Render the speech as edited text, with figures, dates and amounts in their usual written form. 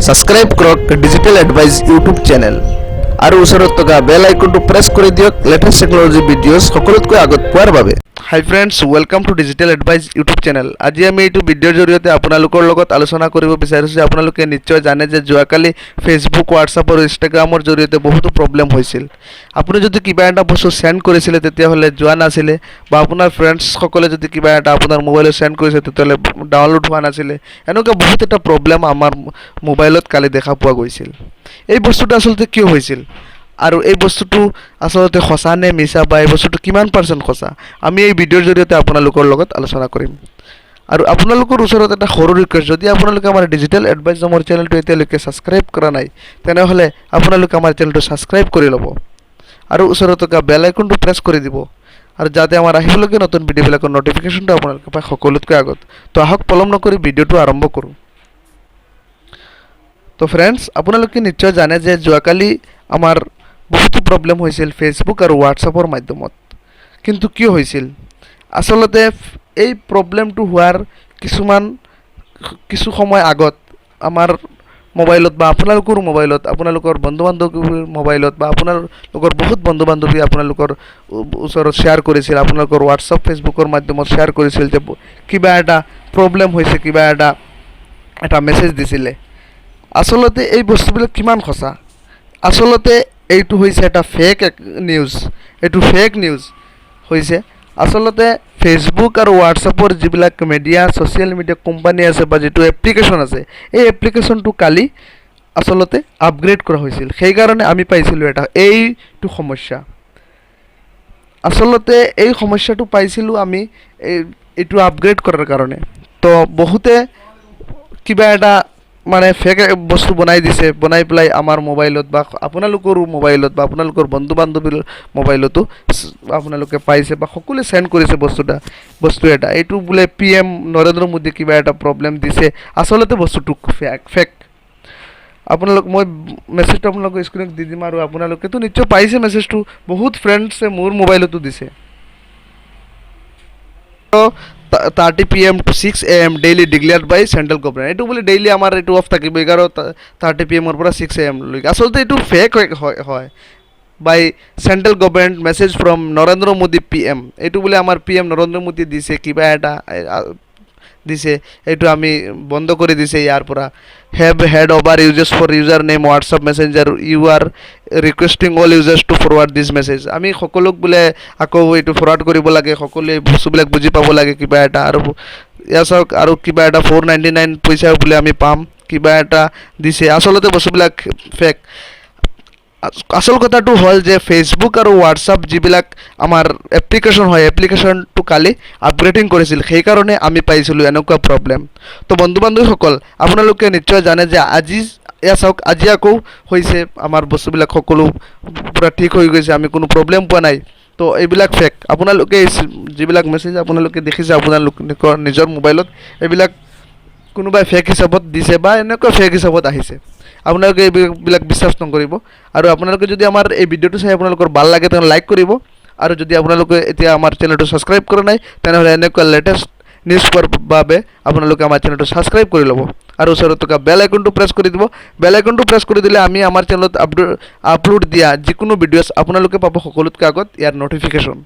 Subscribe কৰক digital advice YouTube channel আৰু ওচৰত থকা বেল আইকনটো প্ৰেছ কৰি দিয়ক লেটেষ্ট টেকনোলজি ভিডিঅ'ছ সকলোতকৈ আগত পোৱাৰ বাবে। হাই friends, welcome to digital advice YouTube channel. আজি আমি এইটো ভিডিঅ'ৰ জৰিয়তে আপোনালোকৰ লগত আলোচনা কৰিব বিচাৰিছোঁ। আপোনালোকে নিশ্চয় জানে যে যোৱাকালি ফেচবুক, হোৱাটছআপ আৰু ইনষ্টাগ্ৰামৰ জৰিয়তে বহুতো প্ৰব্লেম হৈছিল। আপুনি যদি কিবা এটা বস্তু সেন্ড কৰিছিলে তেতিয়াহ'লে যোৱা নাছিলে, বা আপোনাৰ ফ্ৰেণ্ডছসকলে যদি কিবা এটা আপোনাৰ মোবাইলত সেন্ড কৰিছে তেতিয়াহ'লে ডাউনলোড হোৱা নাছিলে। এনেকুৱা বহুত এটা প্ৰব্লেম আমাৰ মোবাইলত কালি দেখা পোৱা গৈছিল। এই বস্তুটো আচলতে কিয় হৈছিল আৰু এই বস্তুটো আচলতে সঁচা নে মিছা, বা এই বস্তুটো কিমান পাৰ্চেণ্ট সঁচা, আমি এই ভিডিঅ'ৰ জৰিয়তে আপোনালোকৰ লগত আলোচনা কৰিম। আৰু আপোনালোকৰ ওচৰত এটা সৰু ৰিকুৱেষ্ট, যদি আপোনালোকে আমাৰ ডিজিটেল এডভাইস নামৰ চেনেলটো এতিয়ালৈকে ছাবস্ক্ৰাইব কৰা নাই তেনেহ'লে আপোনালোকে আমাৰ চেনেলটো ছাবস্ক্ৰাইব কৰি ল'ব আৰু ওচৰত থকা বেল আইকনটো প্ৰেছ কৰি দিব, আৰু যাতে আমাৰ আহিবলগীয়া নতুন ভিডিঅ'বিলাকৰ ন'টিফিকেশ্যনটো আপোনালোকে পায় সকলোতকৈ আগত। তো আহক পলম নকৰি ভিডিঅ'টো আৰম্ভ কৰোঁ। তো ফ্ৰেণ্ডছ, আপোনালোকে নিশ্চয় জানে যে যোৱাকালি আমাৰ বহুতো প্ৰব্লেম হৈছিল ফেচবুক আৰু হোৱাটছআপৰ মাধ্যমত। কিন্তু কিয় হৈছিল? আচলতে এই প্ৰব্লেমটো হোৱাৰ কিছু সময় আগত আমাৰ মোবাইলত বা আপোনালোকৰ মোবাইলত, আপোনালোকৰ বন্ধু বান্ধৱীৰ মোবাইলত, বা আপোনালোকৰ বহুত বন্ধু বান্ধৱী আপোনালোকৰ ওচৰত শ্বেয়াৰ কৰিছিল, আপোনালোকৰ হোৱাটছআপ ফেচবুকৰ মাধ্যমত শ্বেয়াৰ কৰিছিল যে কিবা এটা প্ৰব্লেম হৈছে, কিবা এটা মেছেজ দিছিলে। আচলতে এই বস্তুবিলাক কিমান সঁচা? আচলতে এইটো হৈছে এটা ফেক নিউজ। এইটো ফেক নিউজ হৈছে। আচলতে ফেচবুক আৰু হোৱাটছআপৰ যিবিলাক মিডিয়া, ছ'চিয়েল মিডিয়া কোম্পানী আছে বা যিটো এপ্লিকেশ্যন আছে, এই এপ্লিকেশ্যনটো কালি আচলতে আপগ্ৰেড কৰা হৈছিল। সেইকাৰণে আমি পাইছিলোঁ এইটো সমস্যা। আচলতে এই সমস্যাটো পাইছিলোঁ আমি এইটো আপগ্ৰেড কৰাৰ কাৰণে। তো বহুতে কিবা এটা মানে ফেক বস্তু বনাই দিছে, বনাই পেলাই আমাৰ মোবাইলত বা আপোনালোকৰো মোবাইলত বা আপোনালোকৰ বন্ধু বান্ধৱীৰ মোবাইলতো আপোনালোকে পাইছে বা সকলোৱে সেন্ড কৰিছে বস্তু এটা। এইটো বোলে PM নৰেন্দ্ৰ মোদী কিবা এটা প্ৰব্লেম দিছে। আচলতে বস্তুটো ফেক। মই মেছেজটো আপোনালোকৰ স্ক্ৰীনত দি দিম, আৰু আপোনালোকেতো নিশ্চয় পাইছে মেছেজটো। বহুত ফ্ৰেণ্ডছে মোৰ মোবাইলতো দিছে। 30 PM to 6 AM daily declared by central government. এইটো বোলে ডেইলি আমাৰ এইটো অফ থাকিব 11:30 PM পৰা 6 AM লৈকে। আচলতে এইটো ফেক হয় by central government message from Narendra Modi PM। এইটো বোলে আমাৰ PM নৰেন্দ্ৰ মোদী দিছে, কিবা এটা দিছে, এইটো আমি বন্ধ কৰি দিছে ইয়াৰ পৰা। Have had over uses for user name WhatsApp messenger, you are requesting all users to forward this message. আমি সকলোক বোলে আকৌ এইটো ফৰৱাৰ্ড কৰিব লাগে, সকলোৱে বস্তুবিলাক বুজি পাব লাগে কিবা এটা। আৰু ইয়াৰ চাওক, আৰু কিবা এটা 499 পইচা বোলে আমি পাম, কিবা এটা দিছে। আচলতে বস্তুবিলাক ফেক। আচল কথাটো হ'ল যে ফেচবুক আৰু হোৱাটছআপ যিবিলাক আমাৰ এপ্লিকেশ্যন হয়, এপ্লিকেশ্যনটো কালি আপগ্ৰেডিং কৰিছিল, সেইকাৰণে আমি পাইছিলোঁ এনেকুৱা প্ৰব্লেম। তো বন্ধু বান্ধৱীসকল, আপোনালোকে নিশ্চয় জানে যে আজি আকৌ হৈছে আমাৰ বস্তুবিলাক সকলো পূৰা ঠিক হৈ গৈছে, আমি কোনো প্ৰব্লেম পোৱা নাই। তো এইবিলাক ফেক। আপোনালোকে যিবিলাক মেছেজ আপোনালোকে দেখিছে আপোনালোকৰ নিজৰ মোবাইলত, এইবিলাক কোনোবাই ফেক হিচাপত দিছে বা এনেকুৱা ফেক হিচাপত আহিছে। আপোনালোকে এইবিলাক বিশ্বাস নকৰিব। আৰু আপোনালোকে যদি আমাৰ এই ভিডিঅ'টো চাই আপোনালোকৰ ভাল লাগে তেনেহ'লে লাইক কৰিব, আৰু যদি আপোনালোকে এতিয়া আমাৰ চেনেলটো ছাবস্ক্ৰাইব কৰা নাই তেনেহ'লে এনেকুৱা লেটেষ্ট নিউজ পোৱাৰ বাবে আপোনালোকে আমাৰ চেনেলটো ছাবস্ক্ৰাইব কৰি ল'ব, আৰু ওচৰত থকা বেল আইকনটো প্ৰেছ কৰি দিব। বেল আইকনটো প্ৰেছ কৰি দিলে আমি আমাৰ চেনেলত আপলোড দিয়া যিকোনো ভিডিঅ'ছ আপোনালোকে পাব সকলোতকৈ আগত, ইয়াৰ ন'টিফিকেশ্যন।